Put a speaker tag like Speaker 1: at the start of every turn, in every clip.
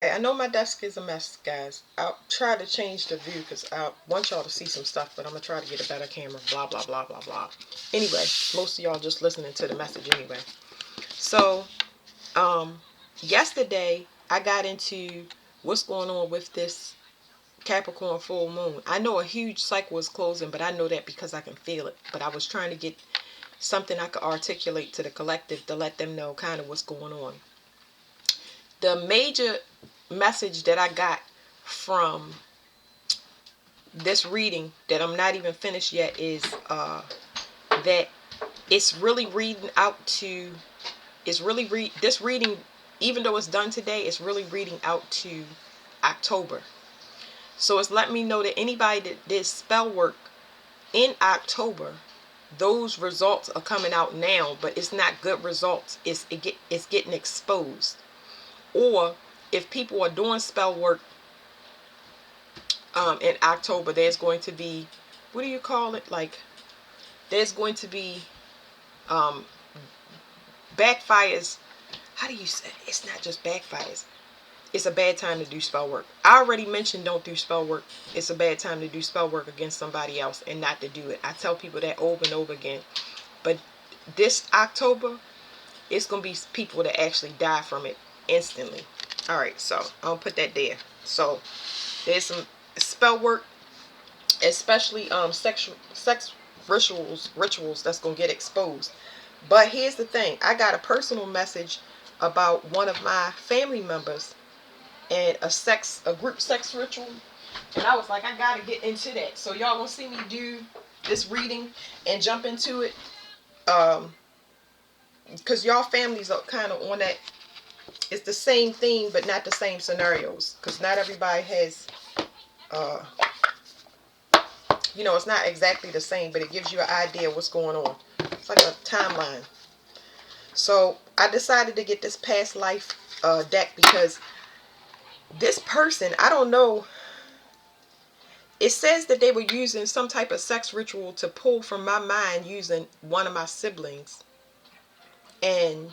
Speaker 1: I know my desk is a mess, guys. I'll try to change the view because I want y'all to see some stuff, but I'm going to try to get a better camera, blah, blah, blah, blah, blah. Anyway, most of y'all just listening to the message anyway. So, yesterday, I got into what's going on with this Capricorn full moon. I know a huge cycle is closing, but I know that because I can feel it. But I was trying to get something I could articulate to the collective to let them know kind of what's going on. The major message that I got from this reading that I'm not even finished yet is that it's really reading out to, this reading, even though it's done today, it's really reading out to October. So it's letting me know that anybody that did spell work in October, those results are coming out now, but it's not good results. It's getting exposed. Or if people are doing spell work in October, there's going to be, what do you call it? Like, there's going to be um, backfires. How do you say? It's not just backfires. It's a bad time to do spell work. I already mentioned don't do spell work. It's a bad time to do spell work against somebody else and not to do it. I tell people that over and over again. But this October, it's going to be people that actually die from it instantly. All right, so I'll put that there. So there's some spell work, especially sex rituals that's going to get exposed. But here's the thing. I got a personal message about one of my family members and a group sex ritual, and I was like, I gotta get into that. So y'all gonna see me do this reading and jump into it, because y'all families are kind of on that. It's the same theme but not the same scenarios, because not everybody has uh it's not exactly the same, but it gives you an idea of what's going on. It's like a timeline. So I decided to get this past life deck because this person, I don't know. It says that they were using some type of sex ritual to pull from my mind using one of my siblings. And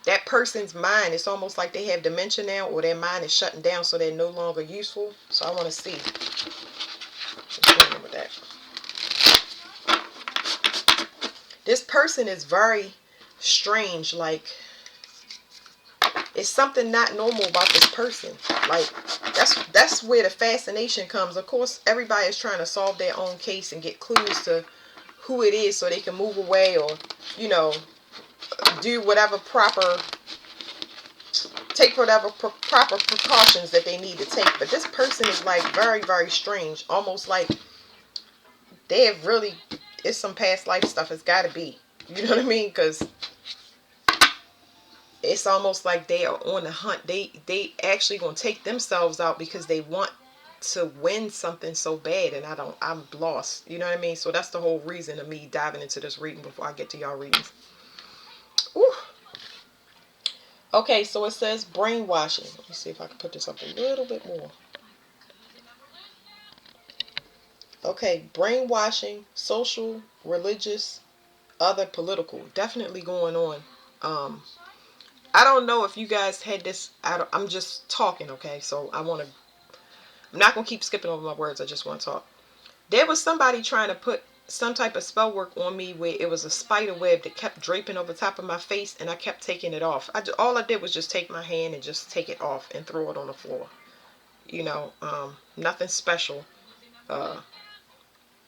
Speaker 1: that person's mind, it's almost like they have dementia now, or their mind is shutting down so they're no longer useful. So I want to see what's going on with that. This person is very strange. Like, it's something not normal about this person. Like, that's where the fascination comes. Of course, everybody is trying to solve their own case and get clues to who it is so they can move away, or do whatever take whatever proper precautions that they need to take. But this person is like very, very strange. Almost like they have really, it's some past life stuff. It's got to be. You know what I mean? Because it's almost like they are on the hunt. They actually gonna take themselves out because they want to win something so bad, and I'm lost. You know what I mean? So that's the whole reason of me diving into this reading before I get to y'all readings. Ooh. Okay, so it says brainwashing. Let me see if I can put this up a little bit more. Okay, brainwashing, social, religious, other political. Definitely going on. I don't know if you guys had this. I'm just talking, okay? So I'm not going to keep skipping over my words. I just want to talk. There was somebody trying to put some type of spell work on me where it was a spider web that kept draping over top of my face, and I kept taking it off. All I did was just take my hand and just take it off and throw it on the floor. Nothing special.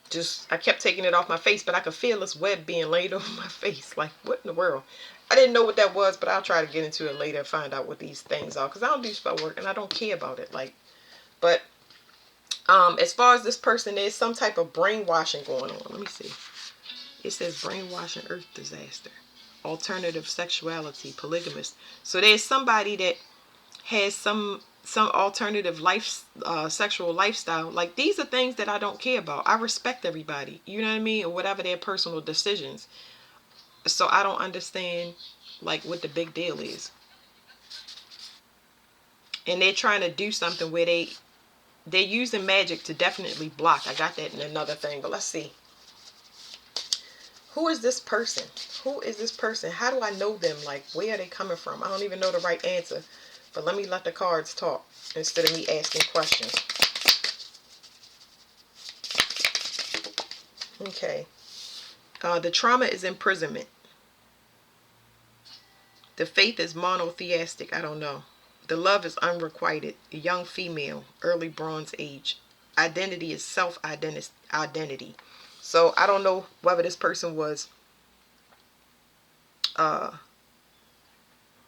Speaker 1: Just I kept taking it off my face, but I could feel this web being laid over my face. Like, what in the world? I didn't know what that was, but I'll try to get into it later and find out what these things are, because I don't do spell work and I don't care about it. Like, but as far as this person, there's some type of brainwashing going on. Let me see. It says brainwashing, earth disaster, alternative sexuality, polygamist. So there's somebody that has some alternative sexual lifestyle. Like, these are things that I don't care about. I respect everybody, you know what I mean, or whatever their personal decisions. So I don't understand like what the big deal is. And they're trying to do something where they're using magic to definitely block. I got that in another thing, but let's see. Who is this person? Who is this person? How do I know them? Like, where are they coming from? I don't even know the right answer. But let me let the cards talk instead of me asking questions. Okay. The trauma is imprisonment. The faith is monotheistic. I don't know. The love is unrequited. A young female, early Bronze Age. Identity is self-identity. So I don't know whether this person was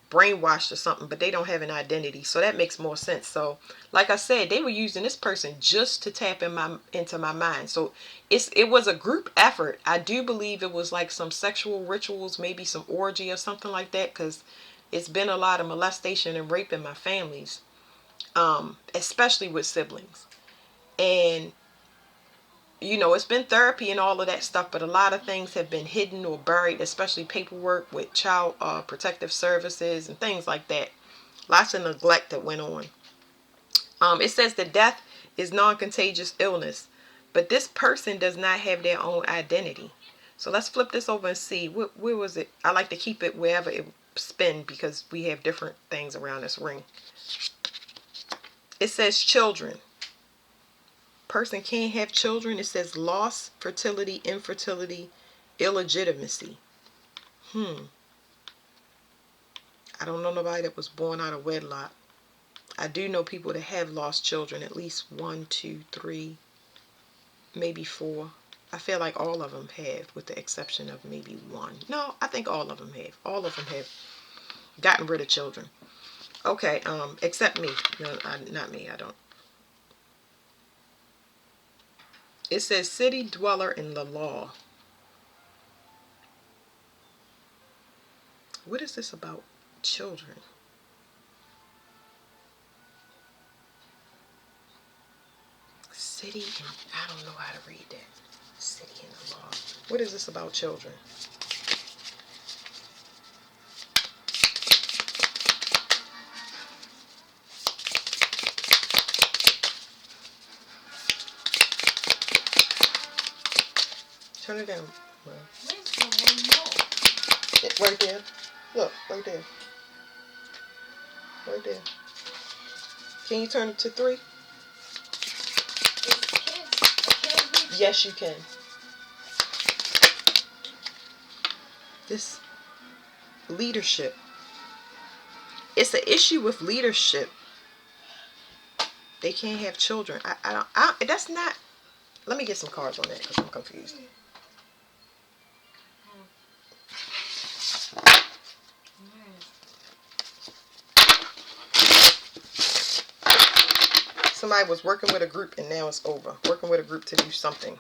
Speaker 1: brainwashed or something, but they don't have an identity, so that makes more sense. So like I said, they were using this person just to tap into my mind. So it was a group effort. I do believe it was like some sexual rituals, maybe some orgy or something like that, because it's been a lot of molestation and rape in my families, especially with siblings. And you know, it's been therapy and all of that stuff, but a lot of things have been hidden or buried, especially paperwork with child protective services and things like that. Lots of neglect that went on. It says that death is non-contagious illness, but this person does not have their own identity. So let's flip this over and see. Where was it? I like to keep it wherever it spin because we have different things around this ring. It says children. Person can't have children. It says loss, fertility, infertility, illegitimacy. I don't know nobody that was born out of wedlock. I do know people that have lost children, at least 1, 2, 3, maybe 4. I feel like all of them have, with the exception of maybe 1. No, I think all of them have. All of them have gotten rid of children. Okay, except me. No, not me. I don't. It says city dweller in the law. What is this about children? City, and I don't know how to read that. City in the law. What is this about children? Turn it down. Right there. Look, right there. Right there. Can you turn it to 3? Yes, you can. This leadership. It's an issue with leadership. They can't have children. That's not. Let me get some cards on that because I'm confused. Somebody was working with a group and now it's over. Working with a group to do something.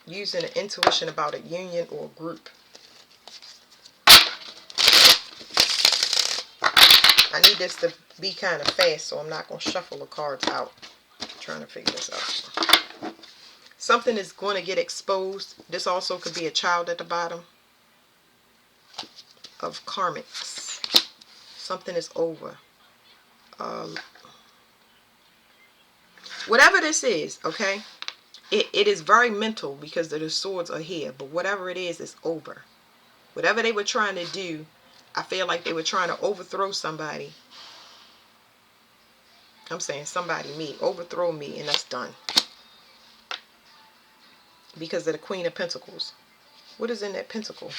Speaker 1: Using an intuition about a union or a group. I need this to be kind of fast, so I'm not going to shuffle the cards out. I'm trying to figure this out. Something is going to get exposed. This also could be a child at the bottom of karmics. Something is over. Whatever this is, okay? It is very mental because the swords are here. But whatever it is, it's over. Whatever they were trying to do, I feel like they were trying to overthrow somebody. I'm saying somebody, me. Overthrow me, and that's done. Because of the Queen of Pentacles. What is in that pentacle?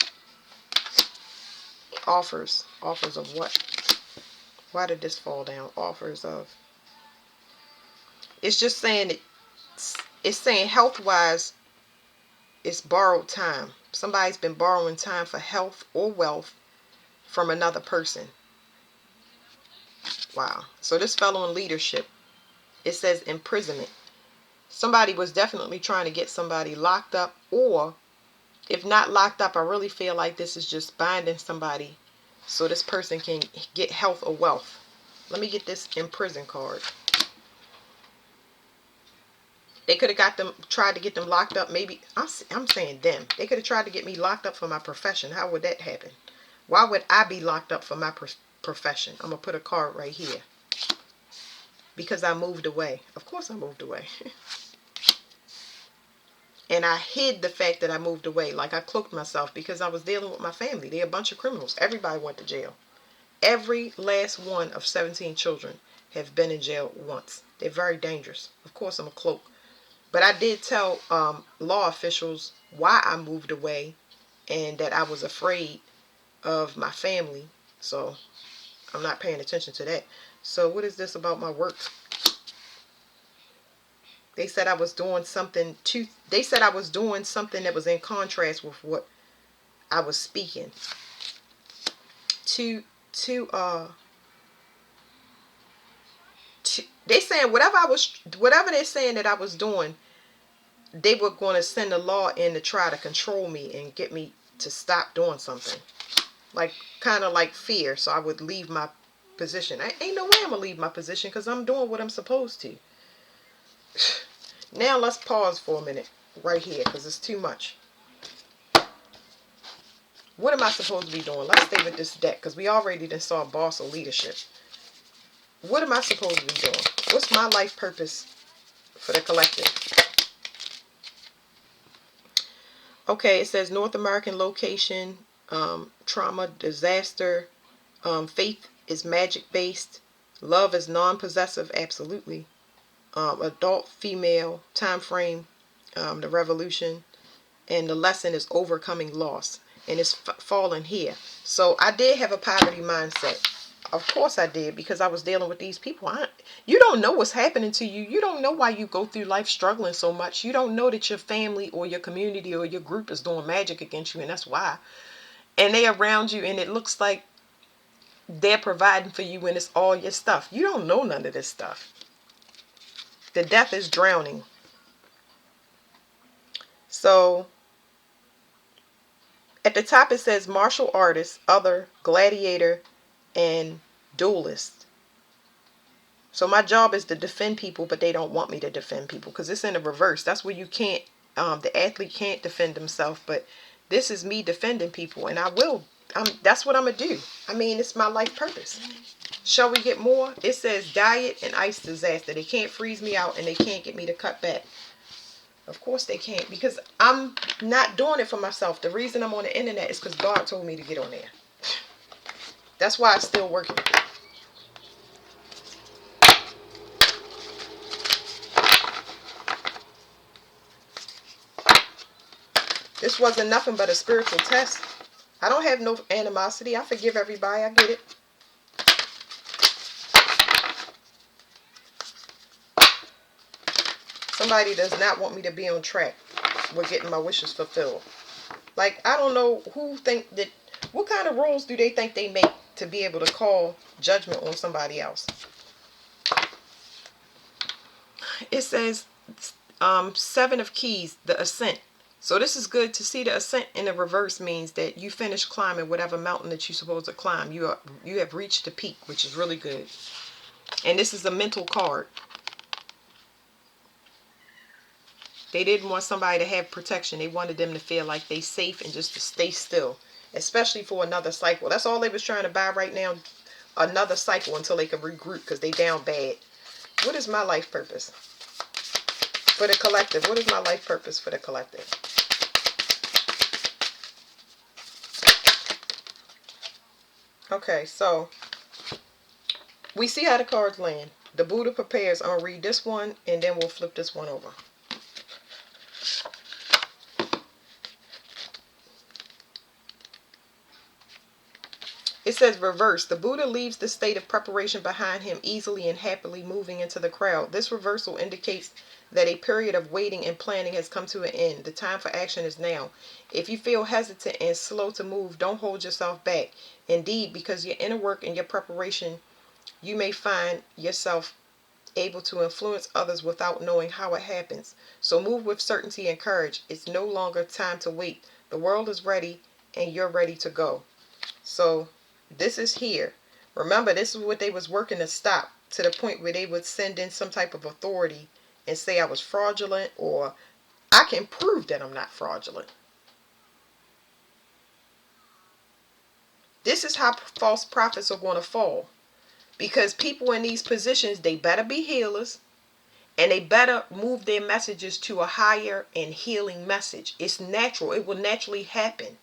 Speaker 1: Offers. Offers of what? Why did this fall down? Offers of. It's just saying it's saying health-wise, it's borrowed time. Somebody's been borrowing time for health or wealth from another person. Wow. So this fellow in leadership, it says imprisonment. Somebody was definitely trying to get somebody locked up, or if not locked up, I really feel like this is just binding somebody so this person can get health or wealth. Let me get this in prison card. They could have tried to get them locked up. Maybe, I'm saying them. They could have tried to get me locked up for my profession. How would that happen? Why would I be locked up for my profession? I'm going to put a card right here. Because I moved away. Of course I moved away. And I hid the fact that I moved away. Like, I cloaked myself because I was dealing with my family. They're a bunch of criminals. Everybody went to jail. Every last one of 17 children have been in jail once. They're very dangerous. Of course, I'm a cloak. But I did tell law officials why I moved away and that I was afraid of my family. So I'm not paying attention to that. So what is this about my work? They said I was doing something they said I was doing something that was in contrast with what I was speaking. To they saying whatever they're saying that I was doing, they were going to send a law in to try to control me and get me to stop doing something. Like, kind of like fear, so I would leave my position. I ain't no way I'm gonna leave my position because I'm doing what I'm supposed to. Now let's pause for a minute right here because it's too much. What am I supposed to be doing? Let's stay with this deck because we already done saw boss or leadership. What am I supposed to be doing? What's my life purpose for the collective? Okay, it says North American location, trauma, disaster, faith is magic based, love is non-possessive, absolutely. Adult female, time frame, the revolution, and the lesson is overcoming loss, and it's falling here. So I did have a poverty mindset. Of course I did, because I was dealing with these people. You don't know what's happening to you. You don't know why you go through life struggling so much. You don't know that your family or your community or your group is doing magic against you, and that's why. And they around you, and it looks like they're providing for you when it's all your stuff. You don't know none of this stuff. The death is drowning. So at the top it says martial artist, other, gladiator, and duelist. So my job is to defend people, but they don't want me to defend people because it's in the reverse. That's where you can't, the athlete can't defend himself, but this is me defending people, and I will. That's what I'm going to do. I mean, it's my life purpose. Shall we get more? It says diet and ice disaster. They can't freeze me out and they can't get me to cut back. Of course they can't, because I'm not doing it for myself. The reason I'm on the internet is because God told me to get on there. That's why it's still working. This wasn't nothing but a spiritual test. I don't have no animosity. I forgive everybody. I get it. Somebody does not want me to be on track with getting my wishes fulfilled. Like, I don't know who think that, what kind of rules do they think they make to be able to call judgment on somebody else? It says Seven of Keys, the ascent. So this is good. To see the ascent in the reverse means that you finish climbing whatever mountain that you're supposed to climb. You have reached the peak, which is really good. And this is a mental card. They didn't want somebody to have protection. They wanted them to feel like they safe and just to stay still, especially for another cycle. That's all they was trying to buy right now, another cycle until they could regroup because they down bad. What is my life purpose for the collective? What is my life purpose for the collective? Okay, so we see how the cards land. The Buddha prepares. I'm going to read this one and then we'll flip this one over. It says reverse. The Buddha leaves the state of preparation behind him, easily and happily moving into the crowd. This reversal indicates that a period of waiting and planning has come to an end. The time for action is now. If you feel hesitant and slow to move, don't hold yourself back. Indeed, because your inner work and your preparation, you may find yourself able to influence others without knowing how it happens. So move with certainty and courage. It's no longer time to wait. The world is ready and you're ready to go. So this is here. Remember, this is what they was working to stop, to the point where they would send in some type of authority and say I was fraudulent, or I can prove that I'm not fraudulent. This is how false prophets are going to fall, because people in these positions, they better be healers And they better move their messages to a higher and healing message. It's natural. It will naturally happen.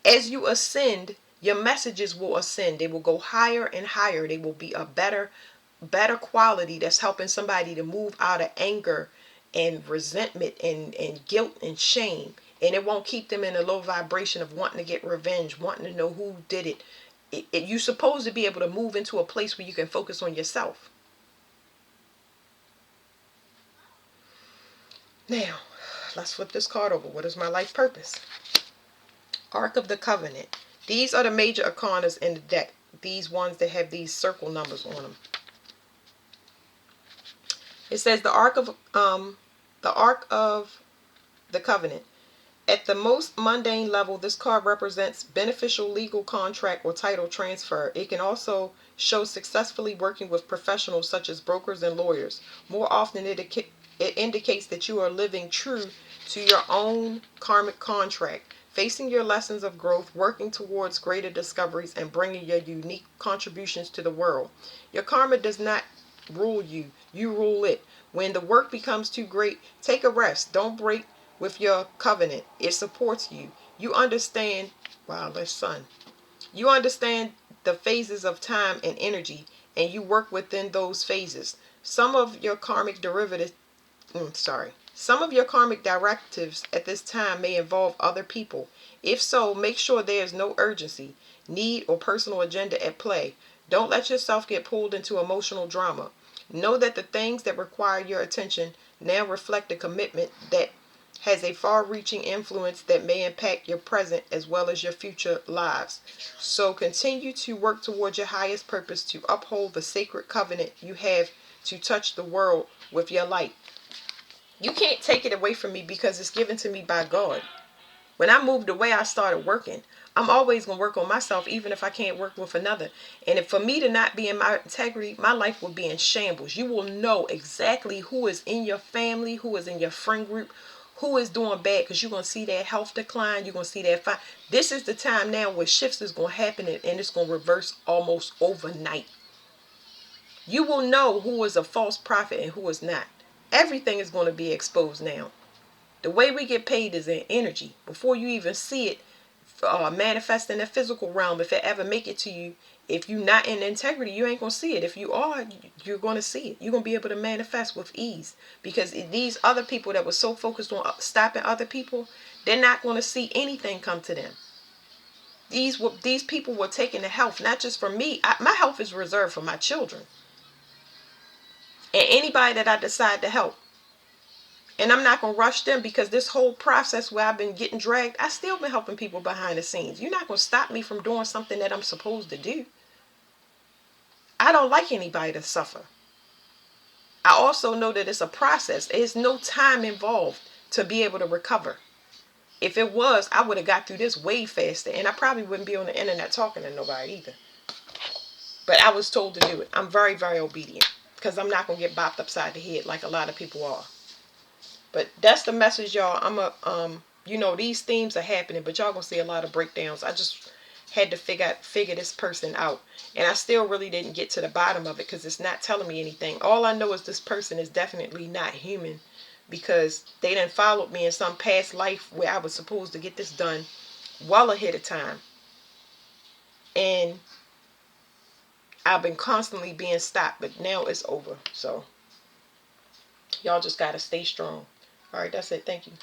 Speaker 1: As you ascend, your messages will ascend. They will go higher and higher. They will be a better quality that's helping somebody to move out of anger and resentment and guilt and shame. And it won't keep them in a low vibration of wanting to get revenge, wanting to know who did it. You're supposed to be able to move into a place where you can focus on yourself. Now, let's flip this card over. What is my life purpose? Ark of the Covenant. These are the major arcanas in the deck. These ones that have these circle numbers on them. It says the Ark of the Covenant. At the most mundane level, this card represents beneficial legal contract or title transfer. It can also show successfully working with professionals such as brokers and lawyers. More often, it indicates that you are living true to your own karmic contract, facing your lessons of growth, working towards greater discoveries, and bringing your unique contributions to the world. Your karma does not rule you. You rule it. When the work becomes too great, take a rest. Don't break with your covenant. It supports you. You understand. Wow, that's sun. You understand the phases of time and energy, and you work within those phases. Some of your karmic directives at this time may involve other people. If so, make sure there is no urgency, need, or personal agenda at play. Don't let yourself get pulled into emotional drama. Know that the things that require your attention now reflect a commitment that has a far-reaching influence that may impact your present as well as your future lives. So continue to work towards your highest purpose to uphold the sacred covenant you have to touch the world with your light. You can't take it away from me because it's given to me by God. When I moved away, I started working. I'm always going to work on myself, even if I can't work with another. And if for me to not be in my integrity, my life will be in shambles. You will know exactly who is in your family, who is in your friend group, who is doing bad, because you're going to see that health decline. You're going to see that fine. This is the time now where shifts is going to happen and it's going to reverse almost overnight. You will know who is a false prophet and who is not. Everything is going to be exposed now. The way we get paid is in energy. Before you even see it manifest in the physical realm, if it ever make it to you, if you're not in integrity, you ain't going to see it. If you are, you're going to see it. You're going to be able to manifest with ease. Because these other people that were so focused on stopping other people, they're not going to see anything come to them. These people were taking the health, not just from me. My health is reserved for my children. And anybody that I decide to help. And I'm not going to rush them because this whole process where I've been getting dragged, I still been helping people behind the scenes. You're not going to stop me from doing something that I'm supposed to do. I don't like anybody to suffer. I also know that it's a process. There's no time involved to be able to recover. If it was, I would have got through this way faster. And I probably wouldn't be on the internet talking to nobody either. But I was told to do it. I'm very, very obedient. Because I'm not going to get bopped upside the head like a lot of people are. But that's the message, y'all. These themes are happening, but y'all gonna see a lot of breakdowns. I just had to figure this person out, and I still really didn't get to the bottom of it because it's not telling me anything. All I know is this person is definitely not human, because they done followed me in some past life where I was supposed to get this done well ahead of time, and I've been constantly being stopped, but now it's over. So y'all just gotta stay strong. All right, that's it. Thank you.